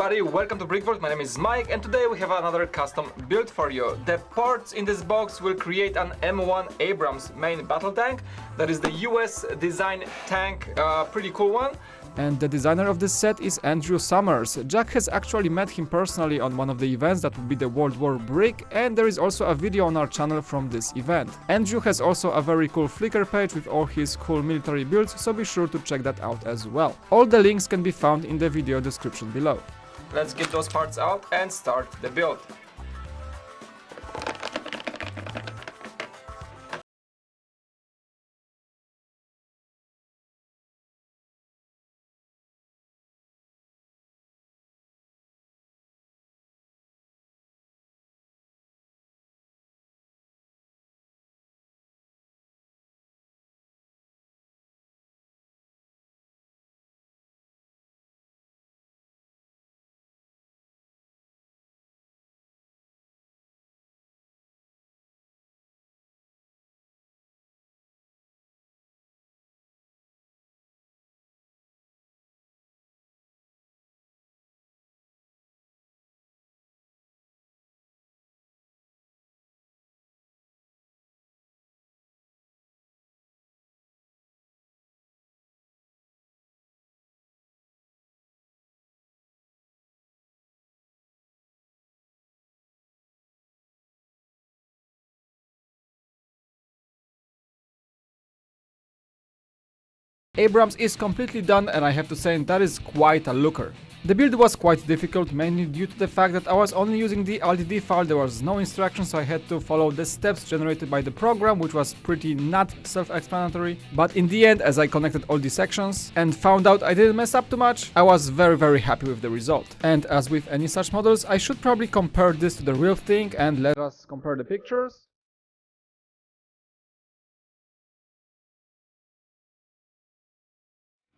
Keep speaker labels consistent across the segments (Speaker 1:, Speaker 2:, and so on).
Speaker 1: everybody, welcome to BrickVault. My name is Mike and today we have another custom build for you. The parts in this box will create an M1 Abrams main battle tank. That is the US design tank, pretty cool one.
Speaker 2: And the designer of this set is Andrew Summers. Jack has actually met him personally on one of the events that would be the World War Brick, and there is also a video on our channel from this event. Andrew has also a very cool Flickr page with all his cool military builds, so be sure to check that out as well. All the links can be found in the video description below.
Speaker 1: Let's get those parts out and start the build.
Speaker 2: Abrams is completely done and I have to say that is quite a looker. The build was quite difficult, mainly due to the fact that I was only using the LDD file, there was no instructions, so I had to follow the steps generated by the program, which was pretty not self-explanatory. But in the end, as I connected all the sections and found out I didn't mess up too much, I was very happy with the result. And as with any such models, I should probably compare this to the real thing and let us compare the pictures.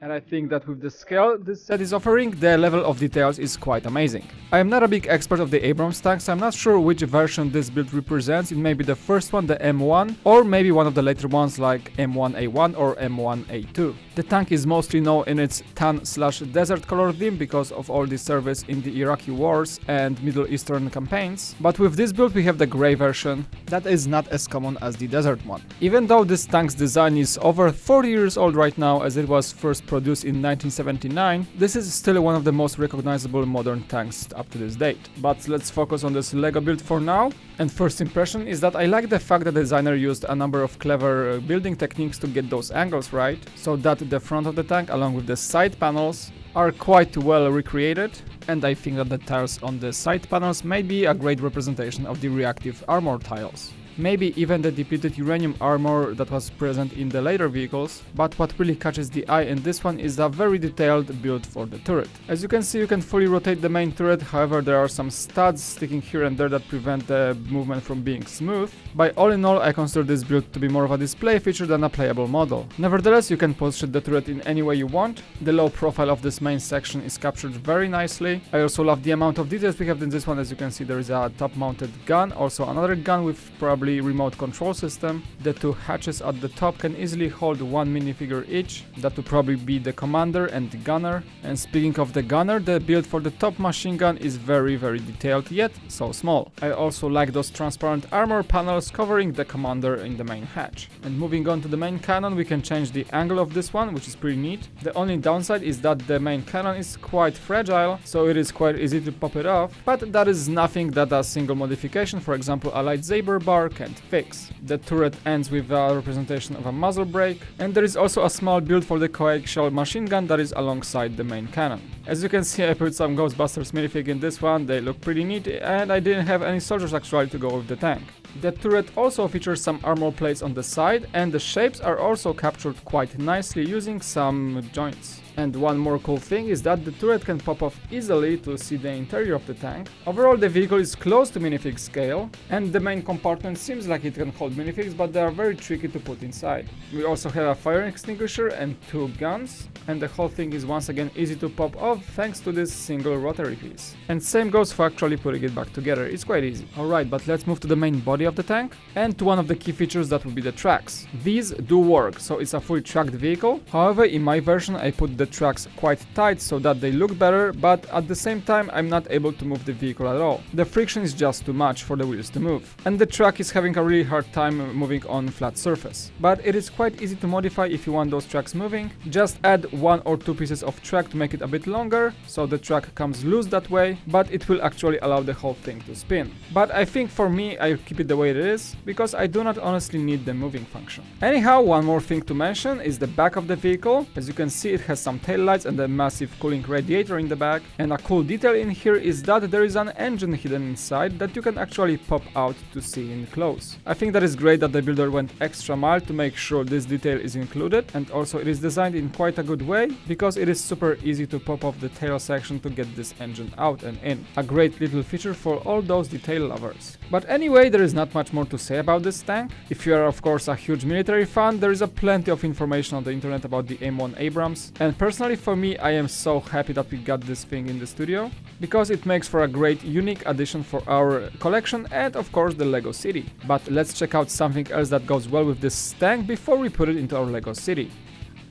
Speaker 2: And I think that with the scale this set is offering, the level of details is quite amazing. I am not a big expert of the Abrams tank, so I'm not sure which version this build represents. It may be the first one, the M1, or maybe one of the later ones like M1A1 or M1A2. The tank is mostly known in its tan/desert color theme because of all the service in the Iraqi wars and Middle Eastern campaigns, but with this build we have the grey version that is not as common as the desert one. Even though this tank's design is over 40 years old right now, as it was first produced in 1979, this is still one of the most recognizable modern tanks up to this date. But let's focus on this Lego build for now. And first impression is that I like the fact that the designer used a number of clever building techniques to get those angles right, so that the front of the tank along with the side panels are quite well recreated, and I think that the tiles on the side panels may be a great representation of the reactive armor tiles. Maybe even the depleted uranium armor that was present in the later vehicles, but what really catches the eye in this one is a very detailed build for the turret. As you can see, you can fully rotate the main turret, however there are some studs sticking here and there that prevent the movement from being smooth. By all in all, I consider this build to be more of a display feature than a playable model. Nevertheless, you can position the turret in any way you want. The low profile of this main section is captured very nicely. I also love the amount of details we have in this one. As you can see, there is a top mounted gun, also another gun with probably remote control system. The two hatches at the top can easily hold one minifigure each. That would probably be the commander and the gunner. And speaking of the gunner, the build for the top machine gun is very detailed, yet so small. I also like those transparent armor panels covering the commander in the main hatch. And moving on to the main cannon, we can change the angle of this one, which is pretty neat. The only downside is that the main cannon is quite fragile, so it is quite easy to pop it off, but that is nothing that a single modification, for example a lightsaber bar, can't fix. The turret ends with a representation of a muzzle brake, and there is also a small build for the coaxial machine gun that is alongside the main cannon. As you can see, I put some Ghostbusters minifig in this one, they look pretty neat, and I didn't have any soldiers actually to go with the tank. The turret also features some armor plates on the side, and the shapes are also captured quite nicely using some joints. And one more cool thing is that the turret can pop off easily to see the interior of the tank. Overall, the vehicle is close to minifig scale, and the main compartment seems like it can hold minifigs, but they are very tricky to put inside. We also have a fire extinguisher and two guns, and the whole thing is once again easy to pop off thanks to this single rotary piece. And same goes for actually putting it back together, it's quite easy. Alright, but let's move to the main body of the tank, and to one of the key features that would be the tracks. These do work, so it's a fully tracked vehicle. However, in my version I put the the tracks quite tight so that they look better, but at the same time I'm not able to move the vehicle at all. The friction is just too much for the wheels to move, and the track is having a really hard time moving on flat surface. But it is quite easy to modify if you want those tracks moving. Just add 1 or 2 pieces of track to make it a bit longer, so the track comes loose that way, but it will actually allow the whole thing to spin. But I think for me I'll keep it the way it is, because I do not honestly need the moving function. Anyhow, one more thing to mention is the back of the vehicle. As you can see, it has some taillights and a massive cooling radiator in the back, and a cool detail in here is that there is an engine hidden inside that you can actually pop out to see in close. I think that is great that the builder went extra mile to make sure this detail is included, and also it is designed in quite a good way, because it is super easy to pop off the tail section to get this engine out and in. A great little feature for all those detail lovers. But anyway, there is not much more to say about this tank. If you are of course a huge military fan, there is a plenty of information on the internet about the M1 Abrams, and personally for me I am so happy that we got this thing in the studio, because it makes for a great unique addition for our collection and of course the Lego City. But let's check out something else that goes well with this tank before we put it into our Lego City.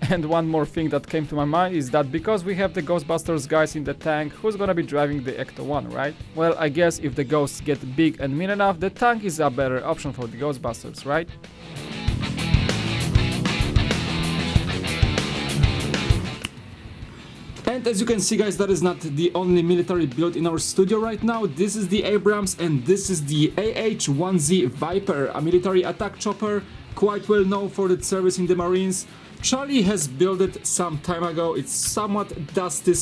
Speaker 2: And one more thing that came to my mind is that because we have the Ghostbusters guys in the tank, who's gonna be driving the Ecto-1, right? Well, I guess if the ghosts get big and mean enough, the tank is a better option for the Ghostbusters, right? And as you can see guys, that is not the only military build in our studio right now. This is the Abrams and this is the AH-1Z Viper, a military attack chopper, quite well known for its service in the Marines. Charlie has built it some time ago. It's somewhat dusty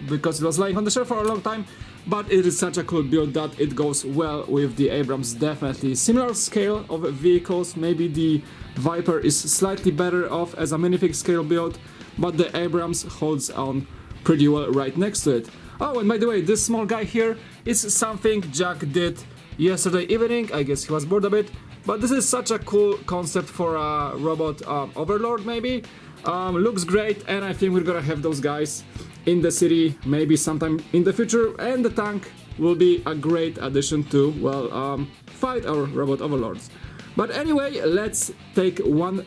Speaker 2: because it was lying on the shelf for a long time, but it is such a cool build that it goes well with the Abrams, definitely. Similar scale of vehicles, maybe the Viper is slightly better off as a minifig scale build, but the Abrams holds on pretty well right next to it. Oh, and by the way, this small guy here is something Jack did yesterday evening. I guess he was bored a bit, but this is such a cool concept for a robot overlord maybe. Looks great, and I think we're gonna have those guys in the city maybe sometime in the future, and the tank will be a great addition to, well, fight our robot overlords. But anyway, let's take one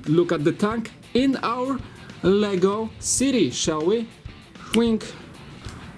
Speaker 2: look at the tank in our Lego City, shall we? Wink.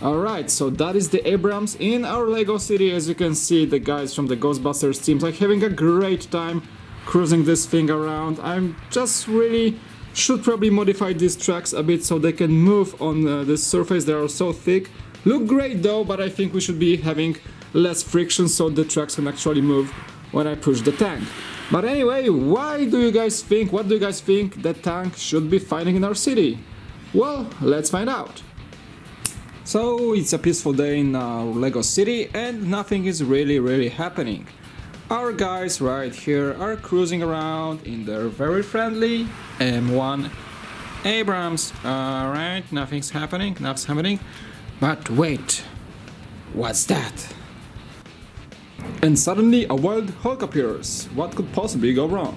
Speaker 2: Alright, so that is the Abrams in our Lego City. As you can see, the guys from the Ghostbusters team are having a great time cruising this thing around. I'm just really should probably modify these tracks a bit so they can move on this surface. They are so thick. Look great though, but I think we should be having less friction so the tracks can actually move when I push the tank. But anyway, what do you guys think the tank should be fighting in our city? Well, let's find out. So it's a peaceful day in our Lego City and nothing is really happening. Our guys right here are cruising around in their very friendly M1 Abrams. Alright, nothing's happening. But wait, what's that? And suddenly a wild Hulk appears. What could possibly go wrong?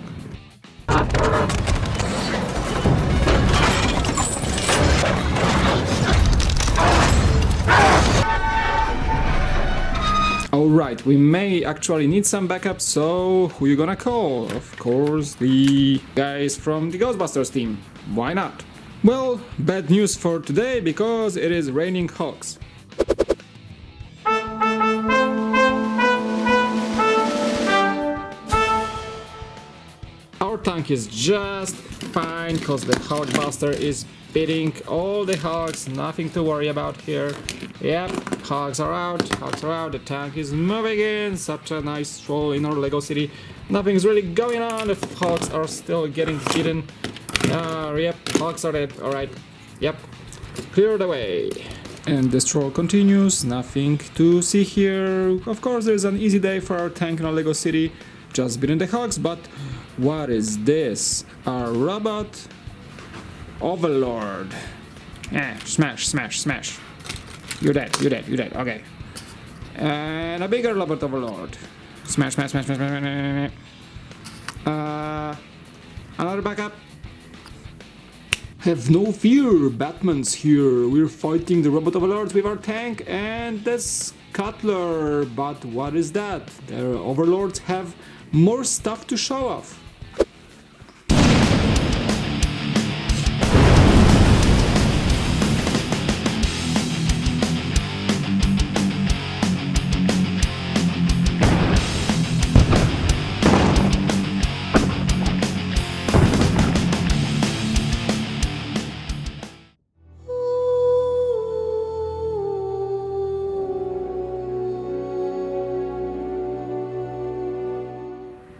Speaker 2: Alright, we may actually need some backup, so who you gonna call? Of course, the guys from the Ghostbusters team. Why not? Well, bad news for today, because it is raining Hulks. Our tank is just fine, because the Hulkbuster is beating all the Hulks, nothing to worry about here. Yep, Hulks are out, the tank is moving in, such a nice stroll in our Lego City. Nothing's really going on, the Hulks are still getting beaten. Yep, Hulks are dead, alright, yep, clear the way. And the stroll continues, nothing to see here. Of course, there's an easy day for our tank in our Lego City, just beating the Hulks, but what is this? A robot overlord. Smash. You're dead, okay. And a bigger robot overlord. Smash. Another backup. Have no fear, Batman's here. We're fighting the robot overlords with our tank and the Scuttler. But what is that? The overlords have more stuff to show off.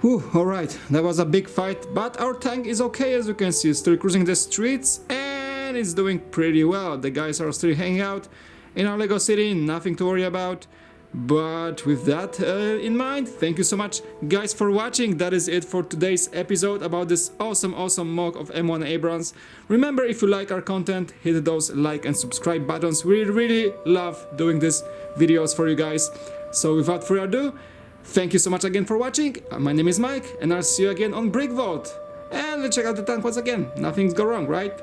Speaker 2: Whew, alright, that was a big fight, but our tank is okay, as you can see, still cruising the streets, and it's doing pretty well. The guys are still hanging out in our Lego city, nothing to worry about. But with that in mind, thank you so much guys for watching. That is it for today's episode about this awesome MOC of M1 Abrams. Remember, if you like our content, hit those like and subscribe buttons. We really love doing these videos for you guys. So without further ado, thank you so much again for watching. My name is Mike, and I'll see you again on BrickVault. And let's check out the tank once again. Nothing's go wrong, right?